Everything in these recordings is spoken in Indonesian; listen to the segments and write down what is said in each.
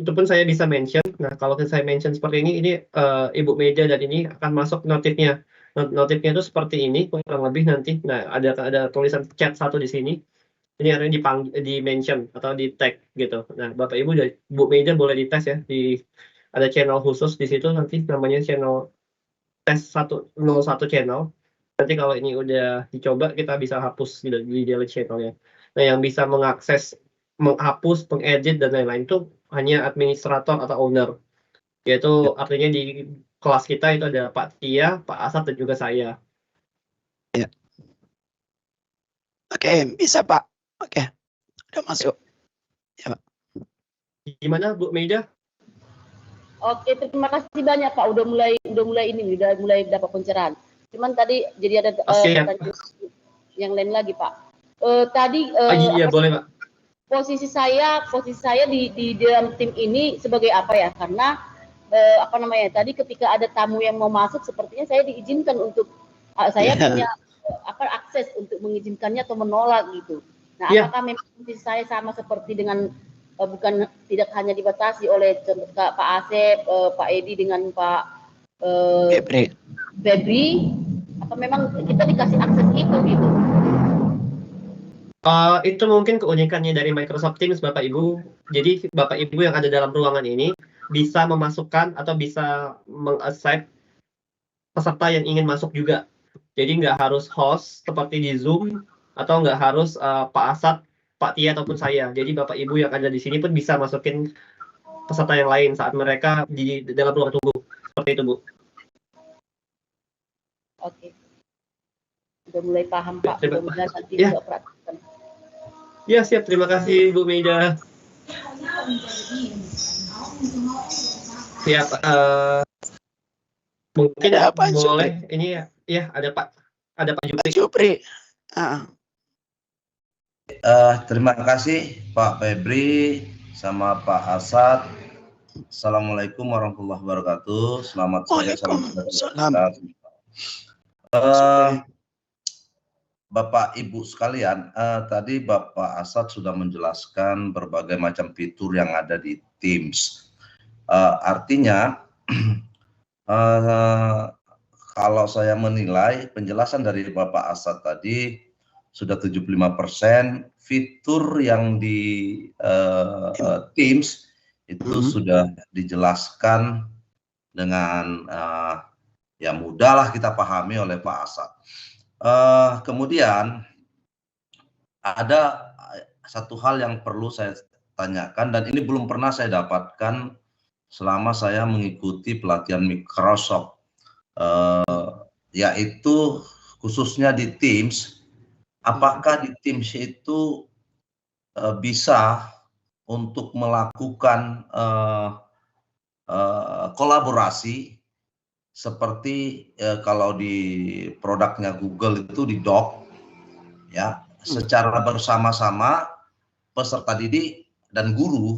itu pun saya bisa mention. Nah, kalau saya mention seperti ini Ibu Meda dan ini akan masuk notifnya. Notifnya itu seperti ini kurang lebih nanti. Nah, ada tulisan chat satu di sini. Ini artinya di mention atau di tag gitu. Nah, Bapak Ibu dan Bu Meda boleh dites ya, ada channel khusus di situ nanti namanya channel tes 101 channel. Nanti kalau ini udah dicoba kita bisa hapus di delete channelnya. Nah, yang bisa mengakses, menghapus, mengedit dan lain-lain itu hanya administrator atau owner. Yaitu artinya di kelas kita itu ada Pak Tia, Pak Asad dan juga saya. Ya. Oke, bisa Pak. Oke, udah masuk. Ya, Pak. Gimana Bu Meida? Oke, terima kasih banyak Pak. Udah mulai dapat pencerahan. Cuman tadi jadi ada yang lain lagi Pak. Iya boleh Pak. Posisi saya di dalam tim ini sebagai apa ya? Karena tadi ketika ada tamu yang mau masuk, sepertinya saya diizinkan untuk saya punya akses untuk mengizinkannya atau menolak gitu. Nah, apakah memang posisi saya sama seperti dengan bukan tidak hanya dibatasi oleh Pak Asep, Pak Edi dengan Pak Febri, apa memang kita dikasih akses itu gitu? Itu mungkin keunikannya dari Microsoft Teams Bapak Ibu. Jadi Bapak Ibu yang ada dalam ruangan ini bisa memasukkan atau bisa meng-accept peserta yang ingin masuk juga. Jadi nggak harus host seperti di Zoom atau nggak harus Pak Asad, Pak Tia ataupun saya. Jadi Bapak Ibu yang ada di sini pun bisa masukin peserta yang lain saat mereka di dalam ruang tunggu. Seperti itu Bu. Oke. Udah mulai paham Pak. Mudah-mudahan nanti juga praktekkan. Ya siap, terima kasih Bu Meida. Siap. Mungkin ada apa, boleh Jupri? Ini ya ada Pak Jupri. Terima kasih Pak Febri sama Pak Asad. Assalamualaikum warahmatullahi wabarakatuh. Selamat sore. Bapak Ibu sekalian, tadi Bapak Asad sudah menjelaskan berbagai macam fitur yang ada di Teams. Artinya kalau saya menilai penjelasan dari Bapak Asad tadi sudah 75% fitur yang di Teams itu sudah dijelaskan dengan ya mudahlah kita pahami oleh Pak Asad. Kemudian ada satu hal yang perlu saya tanyakan dan ini belum pernah saya dapatkan selama saya mengikuti pelatihan Microsoft, yaitu khususnya di Teams. Apakah di Teams itu bisa untuk melakukan kolaborasi seperti kalau di produknya Google itu di Doc, ya, secara bersama-sama peserta didik dan guru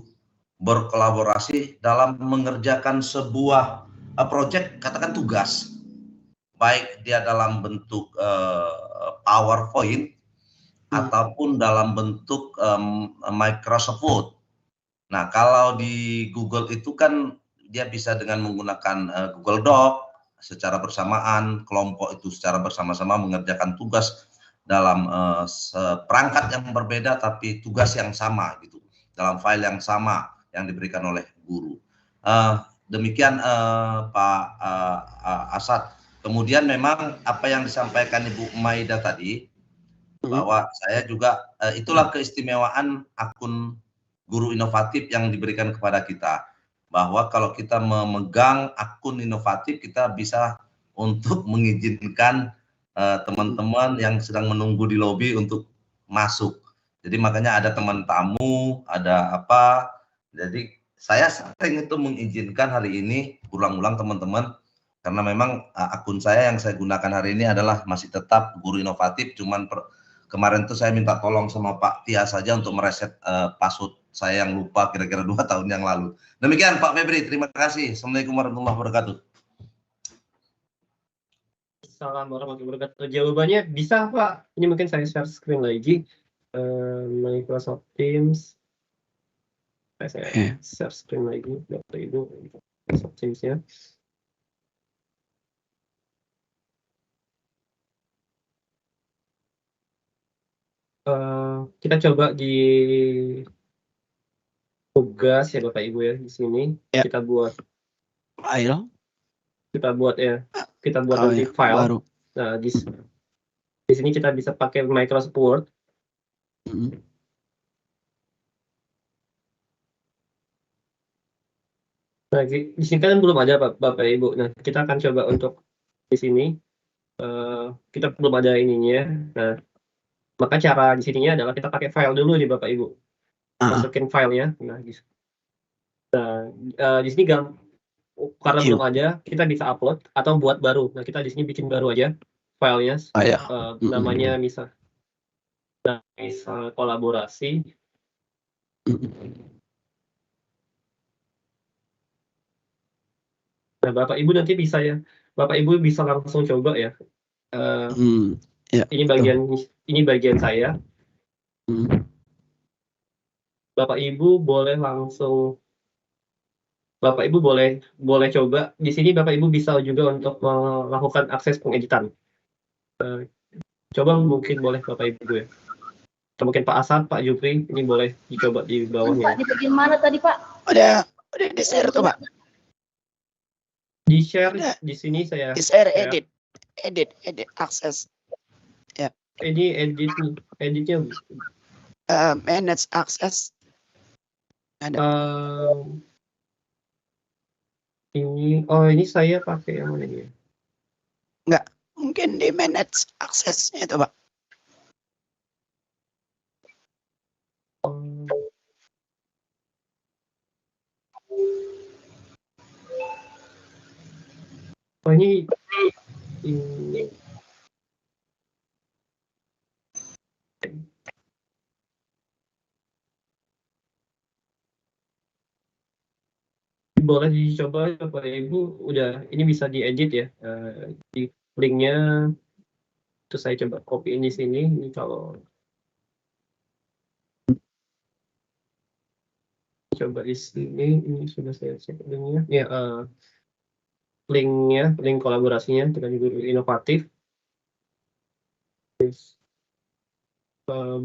berkolaborasi dalam mengerjakan sebuah proyek, katakan tugas, baik dia dalam bentuk PowerPoint ataupun dalam bentuk Microsoft Word. Nah, kalau di Google itu kan dia bisa dengan menggunakan Google Doc secara bersamaan, kelompok itu secara bersama-sama mengerjakan tugas dalam perangkat yang berbeda tapi tugas yang sama gitu, dalam file yang sama yang diberikan oleh guru. Demikian Pak Asad. Kemudian memang apa yang disampaikan Ibu Maida tadi, bahwa saya juga itulah keistimewaan akun Guru Inovatif yang diberikan kepada kita, bahwa kalau kita memegang akun inovatif kita bisa untuk mengizinkan teman-teman yang sedang menunggu di lobi untuk masuk. Jadi makanya ada teman tamu, ada apa. Jadi saya sering itu mengizinkan hari ini ulang-ulang teman-teman, karena memang akun saya yang saya gunakan hari ini adalah masih tetap Guru Inovatif. Cuman kemarin tuh saya minta tolong sama Pak Tia saja untuk mereset password saya yang lupa kira-kira 2 tahun yang lalu. Demikian Pak Febri, terima kasih. Assalamualaikum warahmatullahi wabarakatuh. Assalamualaikum warahmatullahi wabarakatuh. Jawabannya bisa Pak. Ini mungkin saya share screen lagi. Microsoft Teams. Saya Oke. share screen lagi, Bapak Ibu, Microsoft Teams-nya. Kita coba di tugas ya Bapak Ibu ya, di sini Ya. kita buat File. ya, kita buat Oh, nanti ya, file. baru. Nah, di sini kita bisa pakai Microsoft Word. Mm. Nah, di sini kan belum ada Bapak Ibu. Nah, kita akan coba untuk di sini. Kita belum ada ininya. Nah, maka cara di sininya adalah kita pakai file dulu nih Bapak Ibu. Masukin filenya. Nah, di sini karena belum ada, kita bisa upload atau buat baru. Nah, kita di sini bikin baru aja filenya. Ya. Namanya misal kolaborasi. Nah, Bapak Ibu nanti bisa ya. Bapak Ibu bisa langsung coba ya. Ya, ini bagian saya. Bapak Ibu boleh langsung. Bapak Ibu boleh coba. Di sini Bapak Ibu bisa juga untuk melakukan akses pengeditan. Coba mungkin boleh Bapak Ibu ya. Atau mungkin Pak Asad, Pak Jupri, ini boleh dicoba di bawahnya. Pak, di bagian mana tadi Pak? Udah di-share tuh Pak. Di share di sini saya. Di-share, edit, akses. Ini editnya. Manage akses. Ada. Ini saya pakai yang mana ini? Enggak, mungkin di manage aksesnya itu Pak. Ini boleh dicoba Bapak Ibu. Udah, ini bisa diedit ya. Di linknya terus saya coba copy ini sini. Ini kalau coba di sini, ini sudah saya cek linknya. Ya, link kolaborasinya dengan guru inovatif.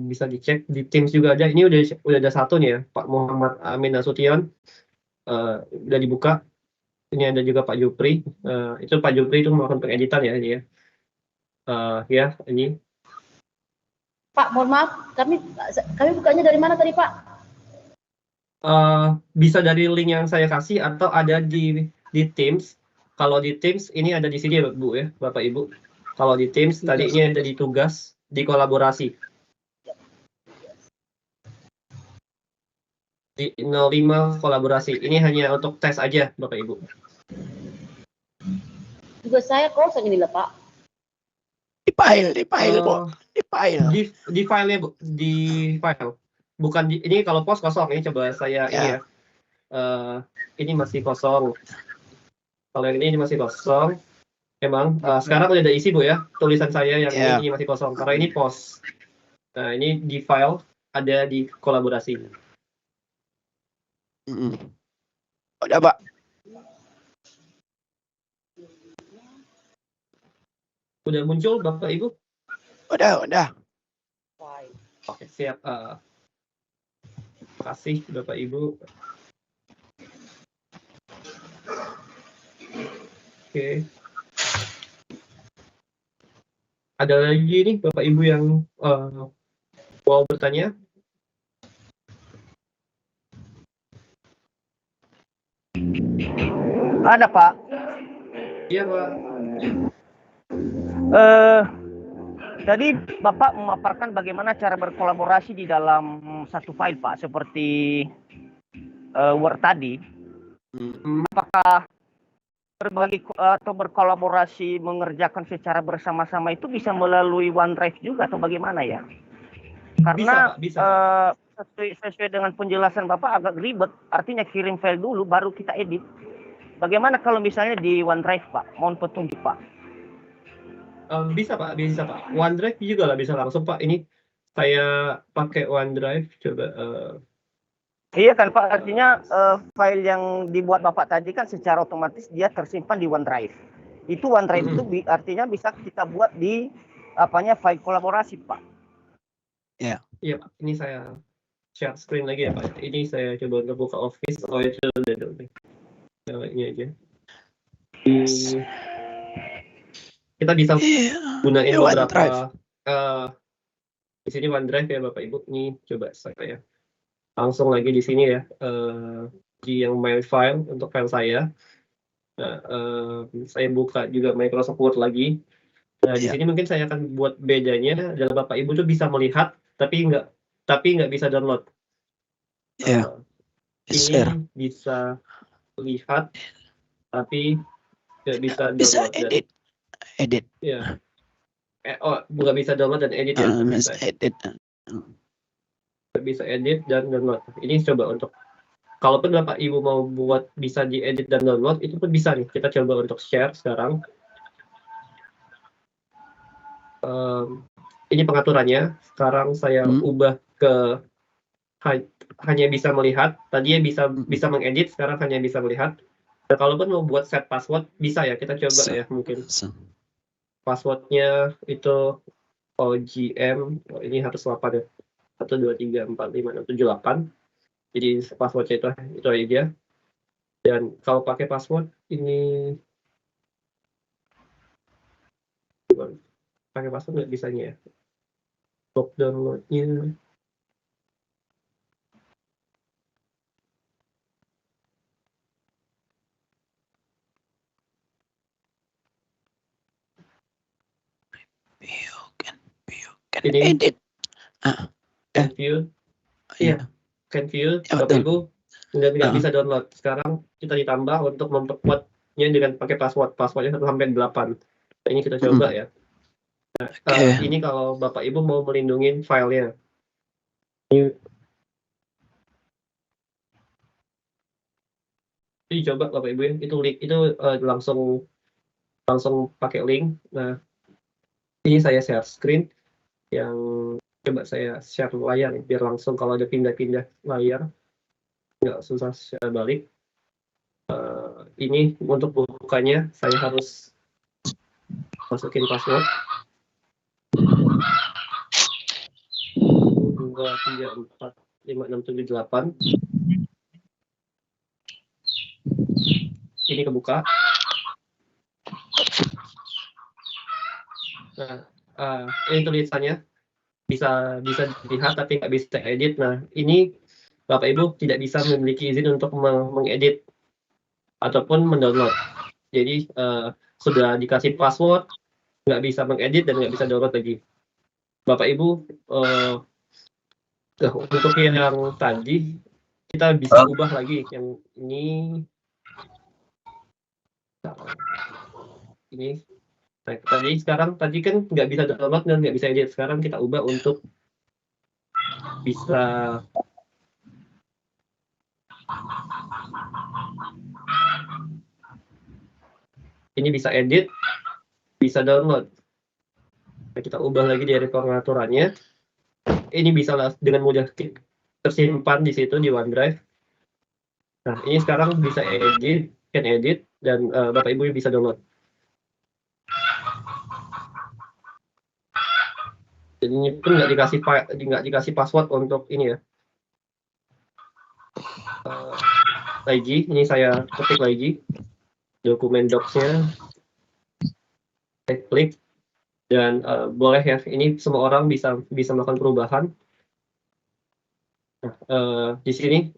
Bisa dicek di Teams juga ada. Ini udah ada satu nih ya, Pak Muhammad Amin Nasution. Udah dibuka. Ini ada juga Pak Jupri. Itu Pak Jupri itu melakukan pengeditan ya ini ya. Ya ini. Pak, mohon maaf, kami bukanya dari mana tadi Pak? Bisa dari link yang saya kasih atau ada di Teams. Kalau di Teams ini ada di sini ya Bu ya, Bapak Ibu. Kalau di Teams tadi ini ada di tugas di kolaborasi. Di 05 kolaborasi. Ini hanya untuk tes aja Bapak Ibu. Tugas saya kosong ini lah Pak. Di file Bu. Di file. Di filenya Bu, di file. Bukan ini kalau post kosong. Ini coba saya ini ya. Ini masih kosong. Kalau yang ini masih kosong. Emang sekarang udah ada isi Bu ya. Tulisan saya yang ini masih kosong karena ini post. Nah, ini di file ada di kolaborasi. Udah Pak. Udah muncul Bapak Ibu? Udah. Oke, siap. Terima kasih Bapak Ibu. Oke. Ada lagi nih Bapak Ibu yang mau bertanya? Ada Pak. Iya Pak. Tadi Bapak memaparkan bagaimana cara berkolaborasi di dalam satu file Pak, seperti Word tadi. Apakah berbagi atau berkolaborasi mengerjakan secara bersama-sama itu bisa melalui OneDrive juga atau bagaimana ya? Karena bisa. Sesuai dengan penjelasan Bapak agak ribet, artinya kirim file dulu baru kita edit. Bagaimana kalau misalnya di OneDrive Pak? Mohon petunjuk Pak. Bisa Pak. OneDrive juga lah bisa langsung Pak. Ini saya pakai OneDrive. Coba Iya kan Pak, artinya file yang dibuat Bapak tadi kan secara otomatis dia tersimpan di OneDrive. Itu OneDrive itu artinya bisa kita buat di file kolaborasi Pak. Iya Pak, ini saya share screen lagi ya Pak. Ini saya coba untuk buka Office. Oh itu udah ini aja. Kita bisa gunain beberapa di sini OneDrive ya Bapak Ibu. Ini coba saya langsung lagi di sini ya, di yang My File untuk file saya. Nah, saya buka juga Microsoft Word lagi. Nah, di sini mungkin saya akan buat bedanya adalah Bapak Ibu tuh bisa melihat tapi nggak bisa download. Ini bisa lihat tapi nggak bisa download. Bisa edit. Ya. Nggak bisa download dan edit ya. Bisa edit. Bisa edit dan download. Ini coba untuk kalaupun Bapak Ibu mau buat bisa diedit dan download itu pun bisa nih. Kita coba untuk share sekarang. Ini pengaturannya. Sekarang saya ubah ke hanya bisa melihat. Tadinya bisa mengedit, sekarang hanya bisa melihat. Dan kalaupun mau buat set password bisa ya. Kita coba ya mungkin. Passwordnya itu OGM. Ini harus 8 ya. 1, 2, 3, 4, 5, 6, 7, 8. Jadi passwordnya itu aja. Dan kalau pakai password ini pakai password nggak bisanya ya. Untuk downloadnya ini edit. Can view. Iya. Can view. Bapak Ibu nggak bisa download. Sekarang kita ditambah untuk memperkuatnya dengan pakai password. Passwordnya 1 sampai 8. Nah, ini kita coba ya. Nah, ini kalau Bapak Ibu mau melindungi filenya. Ini coba Bapak Ibu ya. Itu langsung pakai link. Nah, ini saya share screen yang coba saya share layar biar langsung kalau ada pindah-pindah layar nggak susah share balik. Ini untuk bukanya saya harus masukin password 2, 3, 4, 5, 6, 7, 8. Ini kebuka. Nah, ini tulisannya bisa dilihat tapi nggak bisa edit. Nah, ini Bapak Ibu tidak bisa memiliki izin untuk mengedit ataupun mendownload. Jadi sudah dikasih password, nggak bisa mengedit dan nggak bisa download lagi. Bapak Ibu, untuk yang tadi kita bisa ubah lagi. Yang ini. Nah, tadi kan nggak bisa download dan nggak bisa edit. Sekarang kita ubah untuk bisa ini bisa edit, bisa download. Nah, kita ubah lagi dari pengaturannya. Ini bisa dengan mudah tersimpan di situ di OneDrive. Nah, ini sekarang bisa edit, can edit, dan Bapak Ibu bisa download. Dan ini pun nggak dikasih password untuk ini ya. Lagi, ini saya ketik lagi dokumen docs-nya. Saya klik dan boleh ya. Ini semua orang bisa melakukan perubahan. Nah, di sini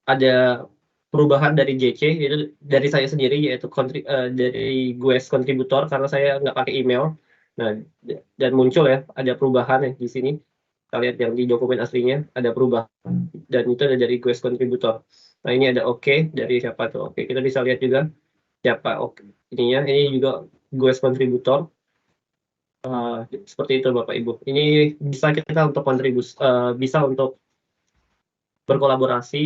ada perubahan dari JC, itu dari saya sendiri yaitu dari GWS kontributor karena saya nggak pakai email. Nah, dan muncul ya ada perubahan ya di sini. Kita lihat yang di dokumen aslinya ada perubahan dan itu ada dari GWS kontributor. Nah, ini ada oke dari siapa tuh? Oke, kita bisa lihat juga siapa ininya. Ini juga GWS kontributor. Seperti itu Bapak Ibu. Ini bisa kita untuk bisa untuk berkolaborasi.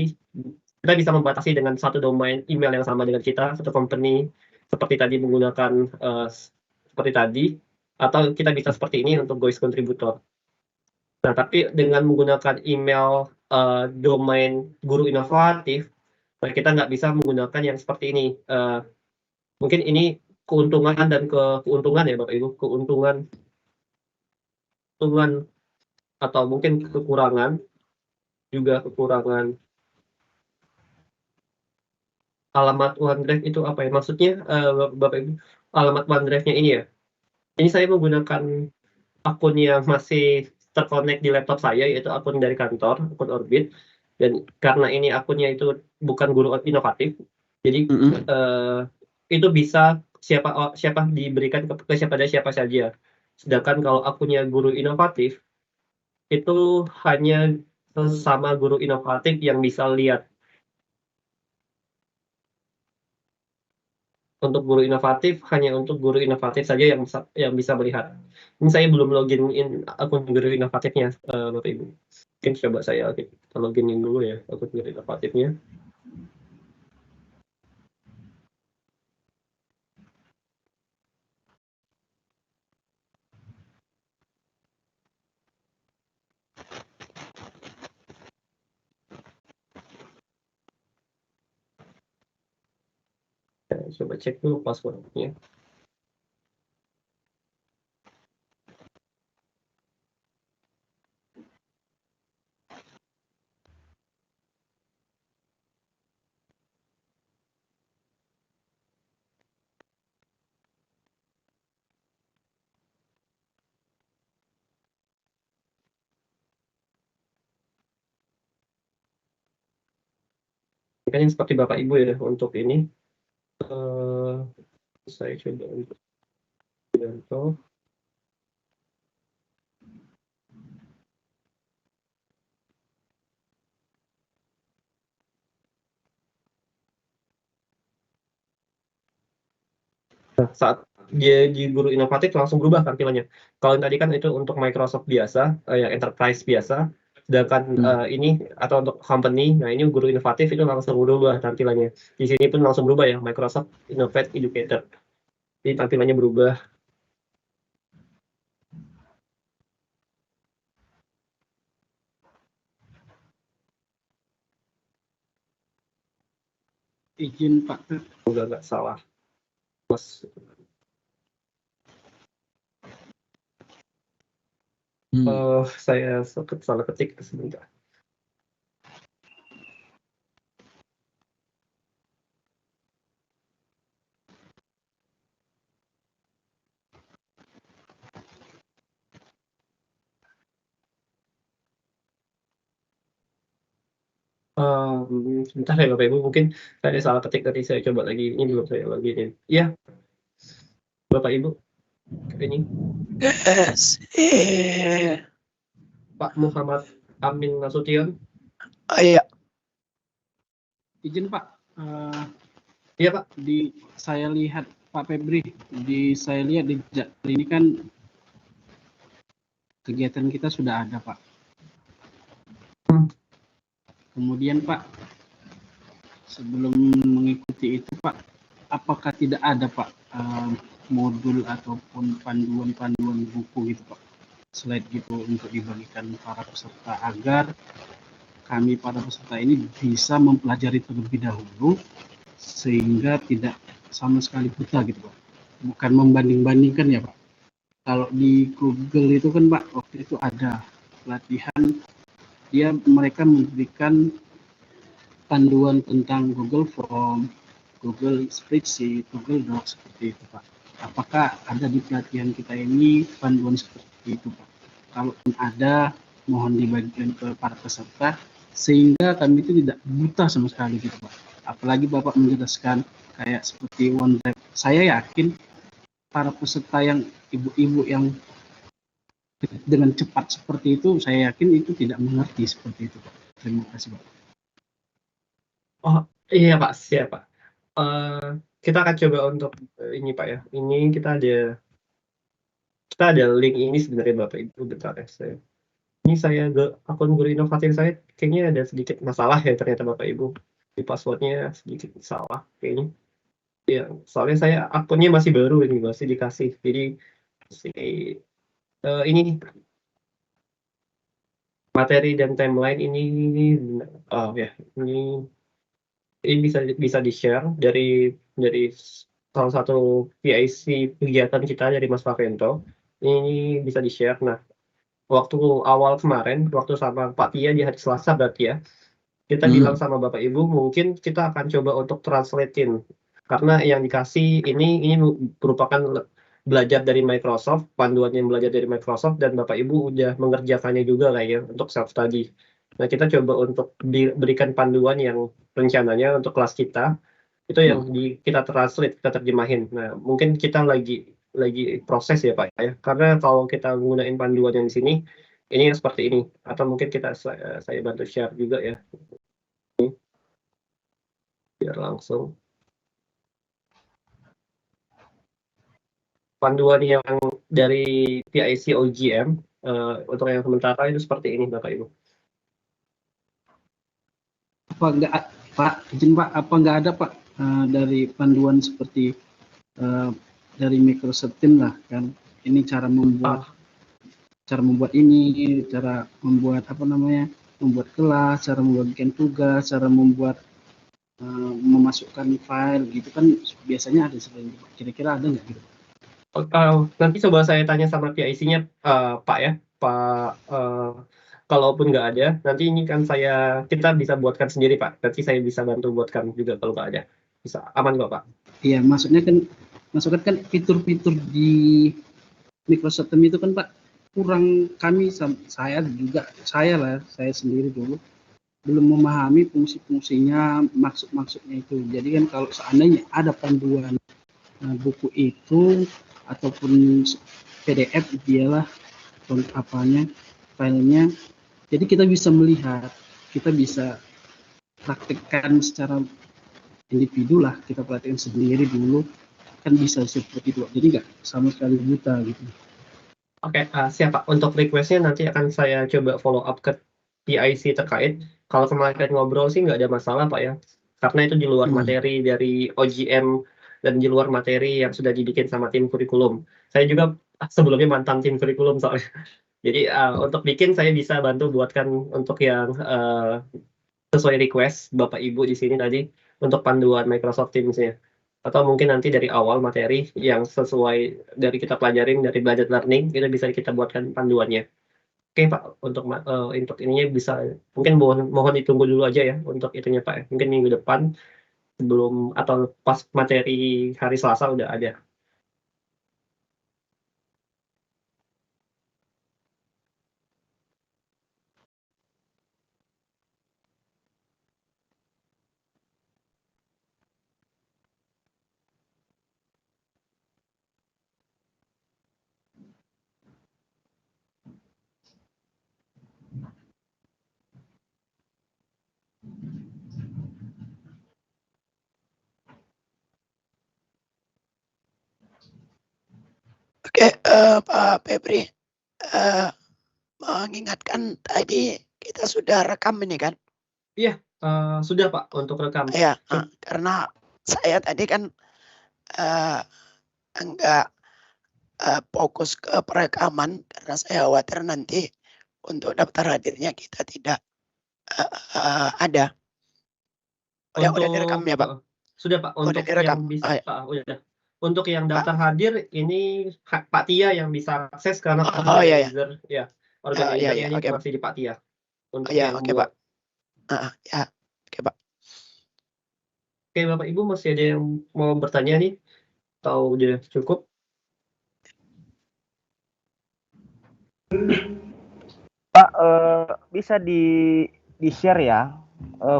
Kita bisa membatasi dengan satu domain email yang sama dengan kita, satu company seperti tadi menggunakan seperti tadi, atau kita bisa seperti ini untuk GWS kontributor. Nah, tapi dengan menggunakan email domain guru inovatif, nah kita nggak bisa menggunakan yang seperti ini. Mungkin ini keuntungan dan keuntungan ya Bapak Ibu, keuntungan atau mungkin kekurangan, juga kekurangan. Alamat OneDrive itu apa ya? Maksudnya Bapak Ibu, alamat OneDrive-nya ini ya. Ini saya menggunakan akun yang masih terkonek di laptop saya, yaitu akun dari kantor, akun Orbit. Dan karena ini akunnya itu bukan guru inovatif, jadi itu bisa siapa diberikan ke siapa saja. Sedangkan kalau akunnya guru inovatif, itu hanya sesama guru inovatif yang bisa lihat. Untuk guru inovatif, hanya untuk guru inovatif saja yang bisa melihat. Ini saya belum login in akun guru inovatifnya, Bapak Ibu. Mungkin coba saya login in dulu ya akun guru inovatifnya. Coba cek dulu passwordnya. Makanya seperti Bapak Ibu ya untuk ini. Saya coba untuk contoh. Nah, saat dia di guru inovatif langsung berubah tampilannya. Kalau tadi kan itu untuk Microsoft biasa, yang enterprise biasa, sedangkan ini atau untuk company, nah ini guru inovatif itu langsung berubah tampilannya. Di sini pun langsung berubah ya, Microsoft Innovate Educator. Jadi tampilannya berubah. Izin Pak. Udah nggak salah. Mas. Saya salah ketik sebentar. Sebentar ya Bapak Ibu, mungkin saya salah ketik tadi, saya coba lagi, ini belum saya login. Iya, Bapak Ibu, ini Yes. Pak Muhammad Amin Nasution. Iya. Izin Pak. Iya Pak. Saya lihat Pak Febri, saya lihat di ini kan kegiatan kita sudah ada Pak. Kemudian Pak, sebelum mengikuti itu Pak, apakah tidak ada Pak modul ataupun panduan-panduan buku gitu Pak, slide gitu untuk dibagikan para peserta agar kami para peserta ini bisa mempelajari terlebih dahulu sehingga tidak sama sekali buta gitu Pak. Bukan membanding-bandingkan ya Pak. Kalau di Google itu kan Pak, waktu itu ada pelatihan, mereka memberikan panduan tentang Google Form, Google Spreadsheet, Google Docs seperti itu Pak. Apakah ada di pelatihan kita ini panduan seperti itu Pak? Kalau ada, mohon dibagikan ke para peserta sehingga kami itu tidak buta sama sekali gitu Pak. Apalagi Bapak menjelaskan kayak seperti OneDrive. Saya yakin para peserta yang ibu-ibu yang dengan cepat seperti itu, saya yakin itu tidak mengerti seperti itu Pak. Terima kasih Pak. Oh iya Pak, siap Pak. Kita akan coba untuk ini Pak ya. Ini kita ada link ini sebenarnya Bapak Ibu, bentar ya saya. Ini saya akun guru inovatif saya kayaknya ada sedikit masalah ya ternyata Bapak Ibu. Di passwordnya sedikit salah kayaknya. Ya, soalnya saya akunnya masih baru ini, masih dikasih. Jadi ini materi dan timeline ini, oh ya, ini bisa di-share dari salah satu PIC kegiatan kita dari Mas Favento. Ini bisa di-share. Nah, waktu awal kemarin, waktu sama Pak Tia di hari Selasa berarti ya, kita bilang sama Bapak Ibu mungkin kita akan coba untuk translatein karena yang dikasih ini merupakan belajar dari Microsoft, panduan yang belajar dari Microsoft, dan Bapak Ibu udah mengerjakannya juga lah ya untuk self study. Nah, kita coba untuk berikan panduan yang rencananya untuk kelas kita itu yang kita translate, kita terjemahin. Nah, mungkin kita lagi proses ya Pak ya, karena kalau kita menggunakan panduan yang di sini ini yang seperti ini, atau mungkin saya bantu share juga ya biar langsung. Panduan yang dari PIC OGM untuk yang sementara itu seperti ini Bapak Ibu. Apa enggak Pak, izin Pak, apa enggak ada Pak dari panduan seperti dari Microsoft Teams lah kan? Ini cara membuat ini, cara membuat apa namanya? Membuat kelas, cara membagikan tugas, cara membuat memasukkan file gitu kan biasanya ada seperti itu. Kira-kira ada nggak gitu? Nanti coba saya tanya sama PIC-nya Pak ya, Pak. Kalaupun nggak ada, nanti ini kan kita bisa buatkan sendiri Pak. Nanti saya bisa bantu buatkan juga kalau nggak ada. Bisa aman kok Pak? Iya, maksudnya kan fitur-fitur di Microsoft Teams itu kan Pak kurang, saya sendiri dulu belum memahami fungsi-fungsinya, maksud-maksudnya itu. Jadi kan kalau seandainya ada panduan buku itu ataupun PDF dialah filenya, jadi kita bisa melihat, kita bisa praktekkan secara individu lah, kita praktekkan sendiri dulu kan bisa seperti itu, jadi nggak sama sekali buta gitu. Oke, siap Pak. Untuk request-nya nanti akan saya coba follow up ke PIC terkait. Kalau kemarin ngobrol sih nggak ada masalah Pak ya, karena itu di luar materi dari OGM dan di luar materi yang sudah dibikin sama tim kurikulum. Saya juga sebelumnya mantan tim kurikulum soalnya. Jadi untuk bikin saya bisa bantu buatkan untuk yang sesuai request Bapak Ibu di sini tadi untuk panduan Microsoft Teams-nya. Atau mungkin nanti dari awal materi yang sesuai dari kita pelajarin dari blended learning itu bisa kita buatkan panduannya. Oke Pak, untuk ininya bisa mungkin mohon ditunggu dulu aja ya untuk itunya Pak. Mungkin minggu depan sebelum atau pas materi hari Selasa udah ada. Oke, Pak Febri, mengingatkan tadi kita sudah rekam ini kan? Iya, sudah Pak untuk rekam. Iya, karena saya tadi kan enggak fokus ke perekaman karena saya khawatir nanti untuk daftar hadirnya kita tidak ada. Udah direkam ya Pak? Sudah Pak, untuk yang bisa udah. Untuk yang daftar hadir ini Pak Tia yang bisa akses karena organizer ya. Organizer ini masih di Pak Tia. Untuk yang oke Pak. Ya, oke Pak. Oke Bapak Ibu, masih ada yang mau bertanya nih? Atau udah cukup? Pak, bisa di-share ya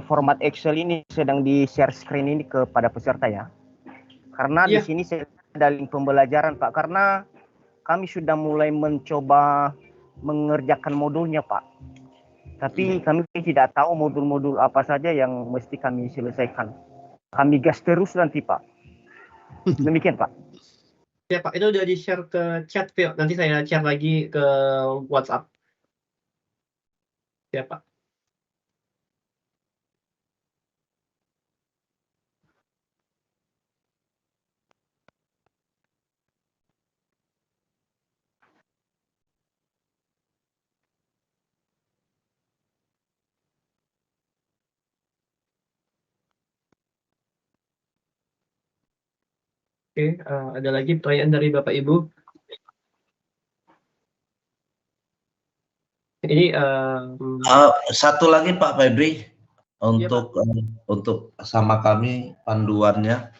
format Excel ini sedang di-share screen ini kepada peserta ya. Karena di sini saya ada link pembelajaran Pak, karena kami sudah mulai mencoba mengerjakan modulnya Pak. Tapi kami tidak tahu modul-modul apa saja yang mesti kami selesaikan. Kami gas terus nanti Pak. Demikian Pak. Ya Pak, itu udah di-share ke chat, nanti saya share lagi ke WhatsApp. Ya Pak. Oke, ada lagi pertanyaan dari Bapak Ibu? Ini Satu lagi Pak Febri, iya, untuk sama kami panduannya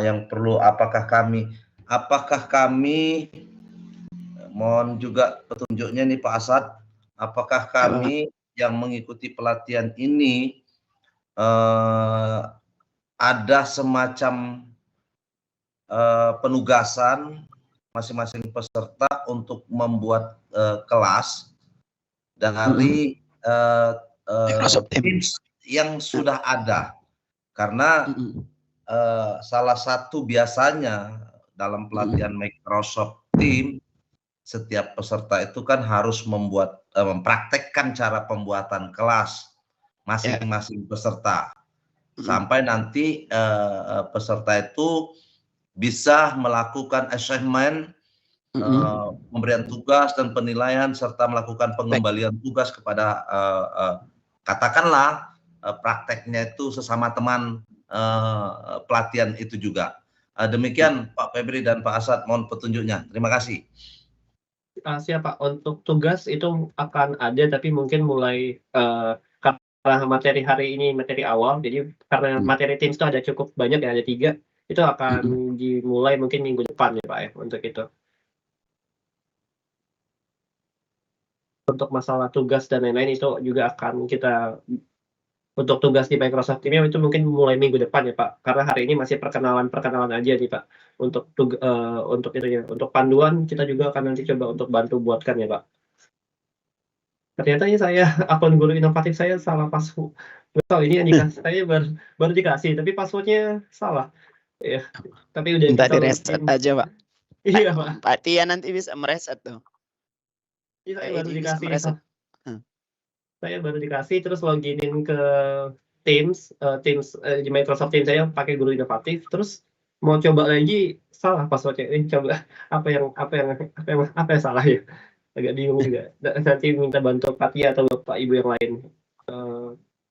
yang perlu apakah kami mohon juga petunjuknya nih Pak Asad, apakah kami yang mengikuti pelatihan ini ada semacam penugasan masing-masing peserta untuk membuat kelas dari Microsoft Teams yang sudah ada, karena salah satu biasanya dalam pelatihan Microsoft Teams setiap peserta itu kan harus mempraktekkan cara pembuatan kelas masing-masing peserta sampai nanti peserta itu bisa melakukan assignment, pemberian tugas dan penilaian serta melakukan pengembalian tugas kepada katakanlah prakteknya itu sesama teman pelatihan itu juga. Demikian Pak Febri dan Pak Asad, mohon petunjuknya. Terima kasih. Siap Pak, untuk tugas itu akan ada, tapi mungkin mulai karena materi hari ini materi awal, jadi karena materi Teams itu ada cukup banyak ya, ada 3, itu akan dimulai mungkin minggu depan ya Pak ya, untuk itu. Untuk masalah tugas dan lain-lain itu juga akan kita, untuk tugas di Microsoft Teams itu mungkin mulai minggu depan ya Pak, karena hari ini masih perkenalan aja nih Pak. Untuk itu ya, untuk panduan kita juga akan nanti coba untuk bantu buatkan ya Pak. Ternyata ini saya akun guru inovatif saya salah password. Ini yang dikasih saya baru dikasih, tapi passwordnya salah. Ya, tapi udah Minta kita di-reset aja Pak. Iya Pak. Pak Tia nanti bisa mereset tuh. Ini saya Pak baru Edi bisa dikasih. mereset. Saya baru dikasih terus loginin ke Teams di Microsoft Teams saya pakai guru inovatif, terus mau coba lagi salah passwordnya. Ini coba apa yang salah ya? Agak bingung juga. Nanti minta bantu Pak Tia atau Bapak Ibu yang lain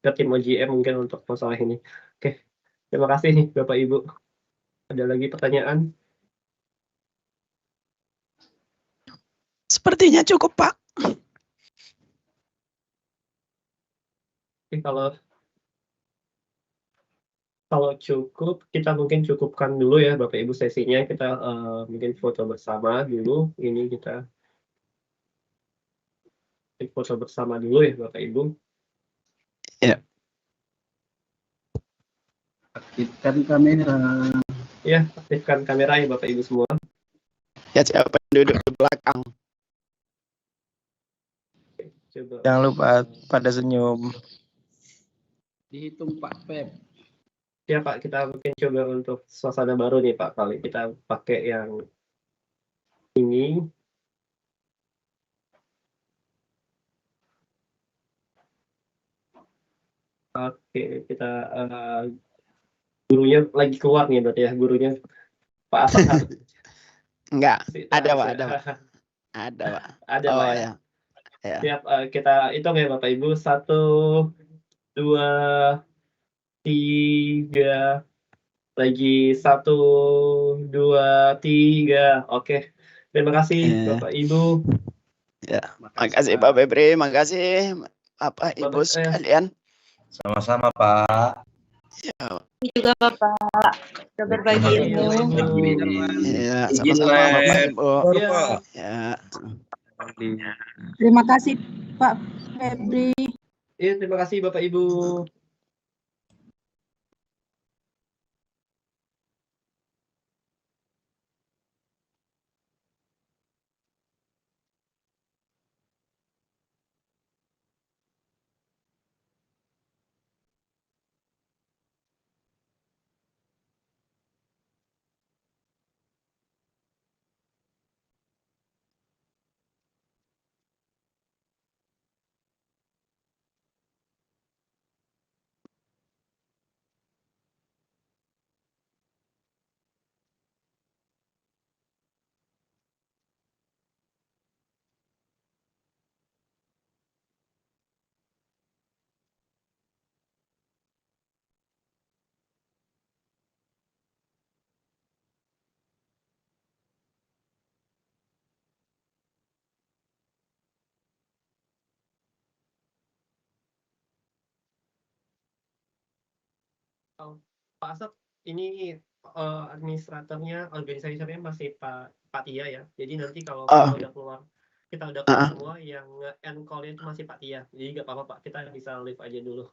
ke tim OGM mungkin untuk masalah ini. Oke, terima kasih nih Bapak Ibu. Ada lagi pertanyaan? Sepertinya cukup Pak. Oke, kalau cukup, kita mungkin cukupkan dulu ya Bapak Ibu sesinya. Kita mungkin foto bersama dulu. Ini kita foto bersama dulu ya Bapak Ibu. Ya. Aktifkan kamera. Ya, aktifkan kamera ya Bapak Ibu semua. Ya siapa yang duduk di belakang. Coba. Jangan lupa pada senyum. Dihitung Pak Feb. Ya Pak, kita mungkin coba untuk suasana baru nih Pak. Kali kita pakai yang ini. Oke, kita gurunya lagi keluar nih berarti ya, gurunya Pak Asad. Enggak, ada Pak. Ada Pak. Ada oh Pak ya. Ya. Siap, kita hitung ya Bapak Ibu. 1, 2, 3. Lagi 1, 2, 3. Oke. Terima kasih Bapak Ibu. Ya. Makasih Pak Febri, makasih Bapak Ibu sekalian. Sama-sama Pak. Ya. Juga Bapak. Sudah berbagi ilmu. Ya, sama-sama Bapak Ibu. Ya. Ya. Terima kasih Pak Febri. Iya, terima kasih Bapak Ibu. Pak Asep, ini administratornya, organisatornya masih Pak Tia ya. Jadi nanti kalau kita udah keluar semua, yang end call-nya itu masih Pak Tia. Jadi nggak apa-apa Pak, kita bisa leave aja dulu.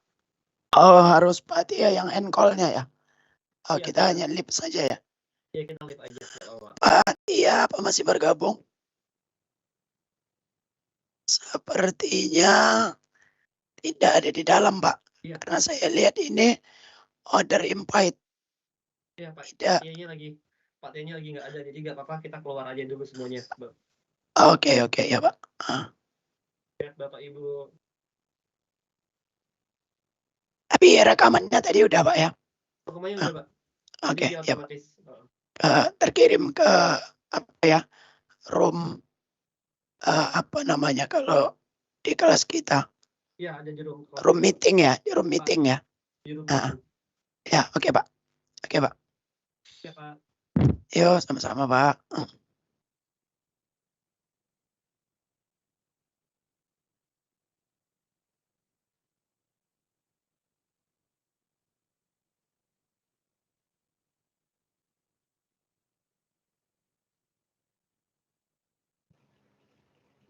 Oh, harus Pak Tia yang end call-nya ya? Oh, Iya, kita hanya leave saja ya? Iya, kita leave aja. Pak Tia apa masih bergabung? Sepertinya tidak ada di dalam, Pak. Iya. Karena saya lihat ini order invite. Iya, Pak. Tidak. Pak Tia-nya lagi nggak ada, jadi nggak apa-apa, kita keluar aja dulu semuanya. Oke, ya Pak. Ya, Bapak Ibu. Tapi rekamannya tadi udah Pak ya? Rekamannya udah Pak. Oke, ya Pak. Otomatis. Terkirim ke apa ya? Room apa namanya kalau di kelas kita? Iya, ada di room. Room meeting ya, di room meeting ya. Di room meeting. Ya, oke Pak. Oke Pak. Ya Pak. Yo, sama-sama Pak.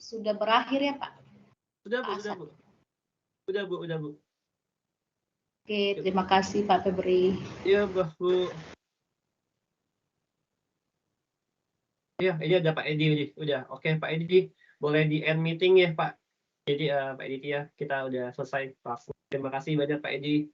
Sudah berakhir ya Pak? Sudah Bu. Udah Bu. Oke, terima kasih Pak Febri. Iya Bu. Iya, ini ada Pak Edi udah. Oke Pak Edi, boleh di end meeting ya Pak. Jadi Pak Edi ya, kita udah selesai. Terima kasih banyak Pak Edi.